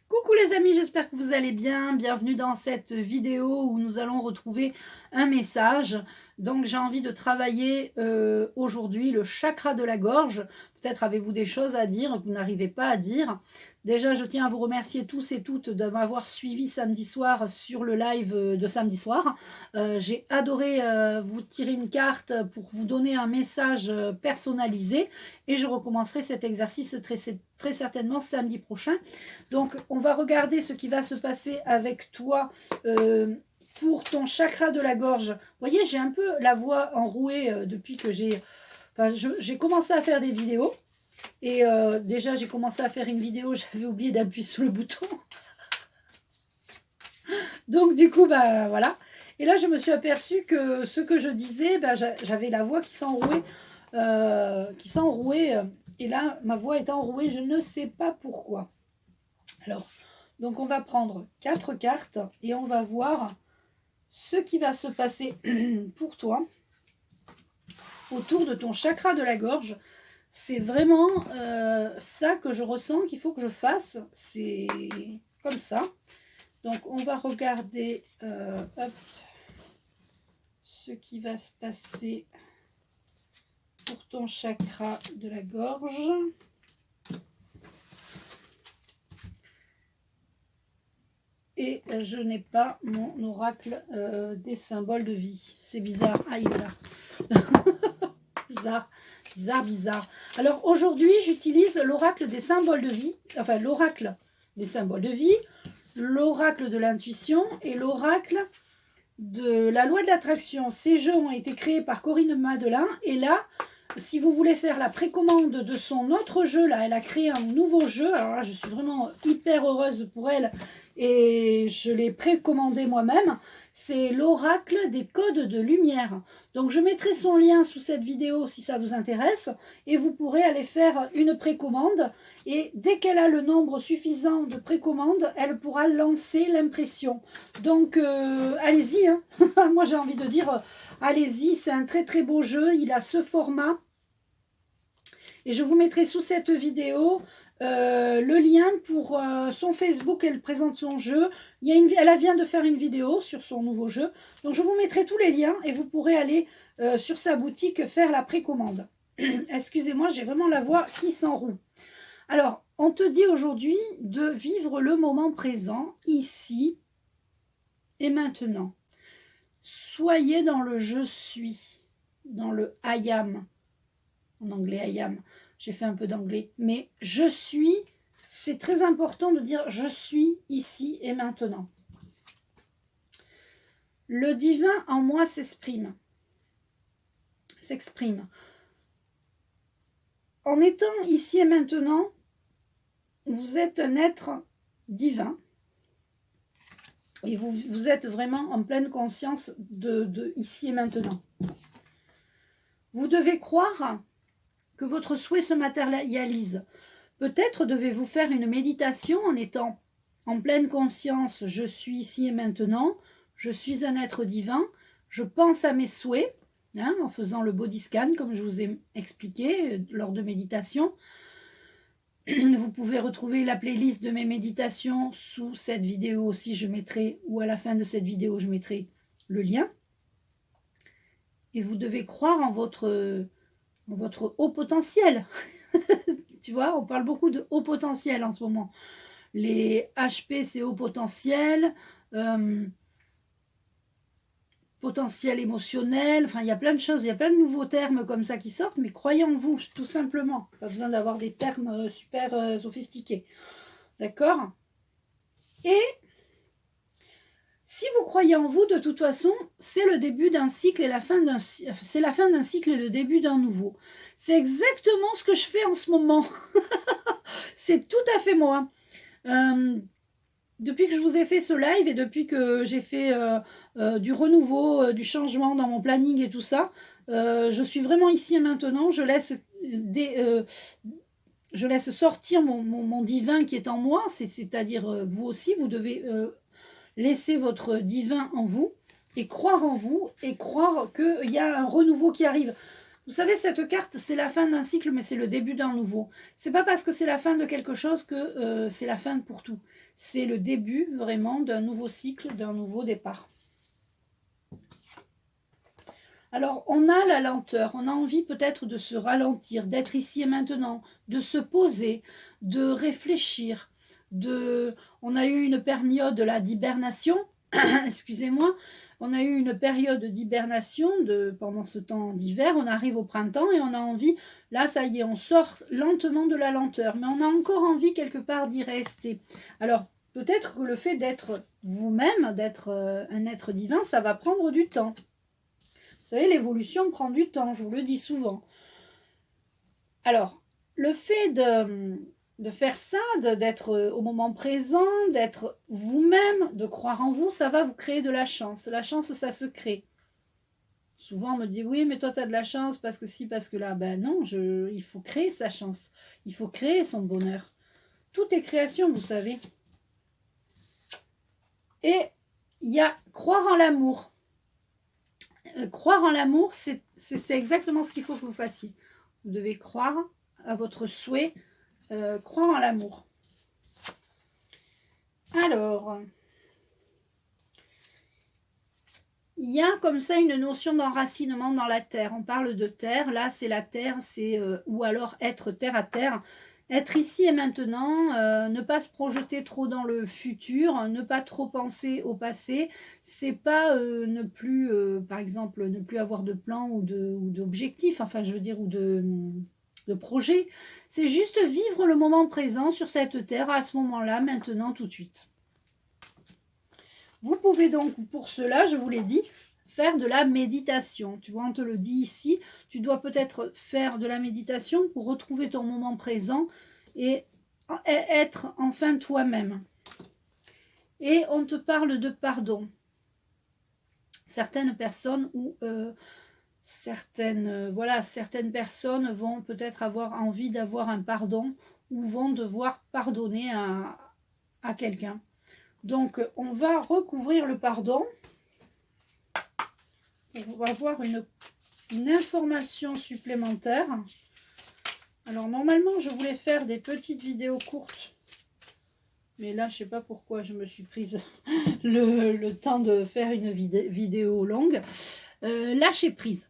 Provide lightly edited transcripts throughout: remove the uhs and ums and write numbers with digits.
Coucou les amis, j'espère que vous allez bien. Bienvenue dans cette vidéo où nous allons retrouver un message. Donc j'ai envie de travailler aujourd'hui le chakra de la gorge. Peut-être avez-vous des choses à dire que vous n'arrivez pas à dire. Déjà, je tiens à vous remercier tous et toutes de m'avoir suivi samedi soir sur le live de samedi soir. J'ai adoré vous tirer une carte pour vous donner un message personnalisé et je recommencerai cet exercice très certainement samedi prochain. Donc, on va regarder ce qui va se passer avec toi pour ton chakra de la gorge. Vous voyez, j'ai un peu la voix enrouée depuis que j'ai commencé à faire des vidéos. Et déjà, j'ai commencé à faire une vidéo, j'avais oublié d'appuyer sur le bouton. Donc, du coup, bah voilà. Et là, je me suis aperçue que ce que je disais, bah, j'avais la voix qui s'enrouait. Et là, ma voix est enrouée, je ne sais pas pourquoi. Alors, donc on va prendre 4 cartes et on va voir ce qui va se passer pour toi autour de ton chakra de la gorge. C'est vraiment ça que je ressens qu'il faut que je fasse. C'est comme ça. Donc on va regarder ce qui va se passer pour ton chakra de la gorge. Et je n'ai pas mon oracle des symboles de vie. C'est bizarre. Ah, il est là. Bizarre. Alors aujourd'hui, j'utilise l'oracle des symboles de vie. Enfin, l'oracle des symboles de vie, l'oracle de l'intuition et l'oracle de la loi de l'attraction. Ces jeux ont été créés par Corinne Madelin. Et là, si vous voulez faire la précommande de son autre jeu, là, elle a créé un nouveau jeu. Alors là, je suis vraiment hyper heureuse pour elle. Et je l'ai précommandé moi-même. C'est l'oracle des codes de lumière. Donc je mettrai son lien sous cette vidéo si ça vous intéresse. Et vous pourrez aller faire une précommande. Et dès qu'elle a le nombre suffisant de précommandes, elle pourra lancer l'impression. Donc allez-y. Hein. Moi j'ai envie de dire, allez-y. C'est un très très beau jeu. Il a ce format. Et je vous mettrai sous cette vidéo le lien pour son Facebook. Elle présente son jeu. Elle vient de faire une vidéo sur son nouveau jeu. Donc je vous mettrai tous les liens et vous pourrez aller sur sa boutique faire la précommande. Excusez-moi, j'ai vraiment la voix qui s'enroule. Alors, on te dit aujourd'hui de vivre le moment présent, ici et maintenant. Soyez dans le je suis, dans le I am. En anglais, I am. J'ai fait un peu d'anglais. Mais je suis, c'est très important de dire je suis ici et maintenant. Le divin en moi s'exprime. En étant ici et maintenant, vous êtes un être divin. Et vous êtes vraiment en pleine conscience de ici et maintenant. Vous devez croire que votre souhait se matérialise. Peut-être devez-vous faire une méditation en étant en pleine conscience, je suis ici et maintenant, je suis un être divin, je pense à mes souhaits, hein, en faisant le body scan comme je vous ai expliqué lors de méditation. Vous pouvez retrouver la playlist de mes méditations sous cette vidéo aussi, je mettrai, ou à la fin de cette vidéo, je mettrai le lien. Et vous devez croire en votre haut potentiel. Tu vois, on parle beaucoup de haut potentiel en ce moment. Les HP, c'est haut potentiel, potentiel émotionnel, enfin, il y a plein de choses, il y a plein de nouveaux termes comme ça qui sortent, mais croyez en vous, tout simplement. Pas besoin d'avoir des termes super sophistiqués. D'accord ? Et si vous croyez en vous, de toute façon, c'est le début d'un cycle et c'est la fin d'un cycle et le début d'un nouveau. C'est exactement ce que je fais en ce moment. C'est tout à fait moi. Depuis que je vous ai fait ce live et depuis que j'ai fait du renouveau, du changement dans mon planning et tout ça, je suis vraiment ici et maintenant. Je laisse sortir mon divin qui est en moi, c'est-à-dire vous aussi, vous devez laisser votre divin en vous et croire en vous et croire qu'il y a un renouveau qui arrive. Vous savez, cette carte, c'est la fin d'un cycle, mais c'est le début d'un nouveau. C'est pas parce que c'est la fin de quelque chose que c'est la fin pour tout. C'est le début, vraiment, d'un nouveau cycle, d'un nouveau départ. Alors, on a la lenteur, on a envie peut-être de se ralentir, d'être ici et maintenant, de se poser, de réfléchir. On a eu une période d'hibernation, excusez-moi, on a eu une période d'hibernation pendant ce temps d'hiver, on arrive au printemps et on a envie, là ça y est, on sort lentement de la lenteur, mais on a encore envie quelque part d'y rester. Alors, peut-être que le fait d'être vous-même, d'être un être divin, ça va prendre du temps. Vous savez, l'évolution prend du temps, je vous le dis souvent. Alors, le fait de faire ça, d'être au moment présent, d'être vous-même, de croire en vous, ça va vous créer de la chance. La chance, ça se crée. Souvent, on me dit, oui, mais toi, tu as de la chance, parce que si, parce que là. Ben non, il faut créer sa chance. Il faut créer son bonheur. Tout est création, vous savez. Et il y a croire en l'amour. Croire en l'amour, c'est exactement ce qu'il faut que vous fassiez. Vous devez croire à votre souhait, croire en l'amour. Alors, il y a comme ça une notion d'enracinement dans la terre. On parle de terre, là c'est la terre, c'est ou alors être terre à terre. Être ici et maintenant, ne pas se projeter trop dans le futur, ne pas trop penser au passé, c'est pas ne plus, par exemple, ne plus avoir de plan ou d'objectif, enfin je veux dire, ou de projet. C'est juste vivre le moment présent sur cette terre à ce moment-là, maintenant, tout de suite. Vous pouvez donc, pour cela, je vous l'ai dit, faire de la méditation. Tu vois, on te le dit ici, tu dois peut-être faire de la méditation pour retrouver ton moment présent et être enfin toi-même. Et on te parle de pardon. Certaines personnes ou certaines personnes vont peut-être avoir envie d'avoir un pardon ou vont devoir pardonner à quelqu'un. Donc, on va recouvrir le pardon. On va avoir une information supplémentaire. Alors, normalement, je voulais faire des petites vidéos courtes. Mais là, je ne sais pas pourquoi je me suis prise le temps de faire une vidéo longue. Lâcher prise.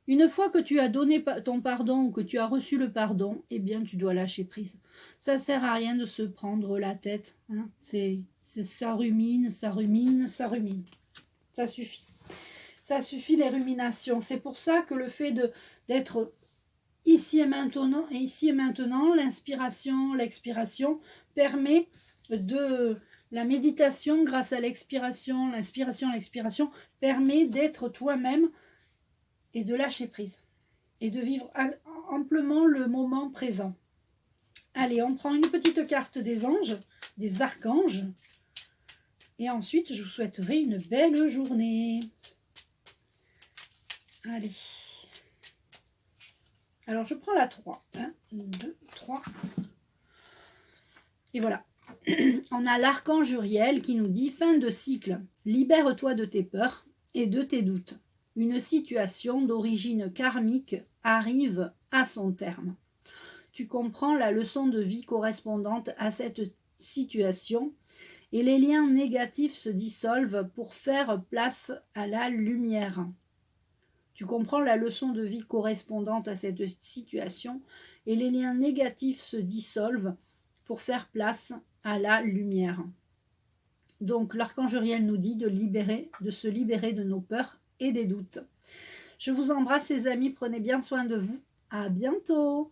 Une fois que tu as donné ton pardon ou que tu as reçu le pardon, eh bien, tu dois lâcher prise. Ça ne sert à rien de se prendre la tête. Hein. Ça rumine, ça rumine, ça rumine. Ça suffit. Ça suffit les ruminations. C'est pour ça que le fait d'être ici et maintenant, l'inspiration, l'expiration permet de... La méditation grâce à l'expiration, l'inspiration, l'expiration permet d'être toi-même et de lâcher prise. Et de vivre amplement le moment présent. Allez, on prend une petite carte des anges, des archanges. Et ensuite, je vous souhaiterai une belle journée. Allez. Alors, je prends la 3. 1, 2, 3. Et voilà. On a l'archange Uriel qui nous dit « Fin de cycle. Libère-toi de tes peurs et de tes doutes. Une situation d'origine karmique arrive à son terme. Tu comprends la leçon de vie correspondante à cette situation et les liens négatifs se dissolvent pour faire place à la lumière. » Tu comprends la leçon de vie correspondante à cette situation et les liens négatifs se dissolvent pour faire place à la lumière. Donc l'archange Uriel nous dit de se libérer de nos peurs et des doutes. Je vous embrasse les amis, prenez bien soin de vous. À bientôt.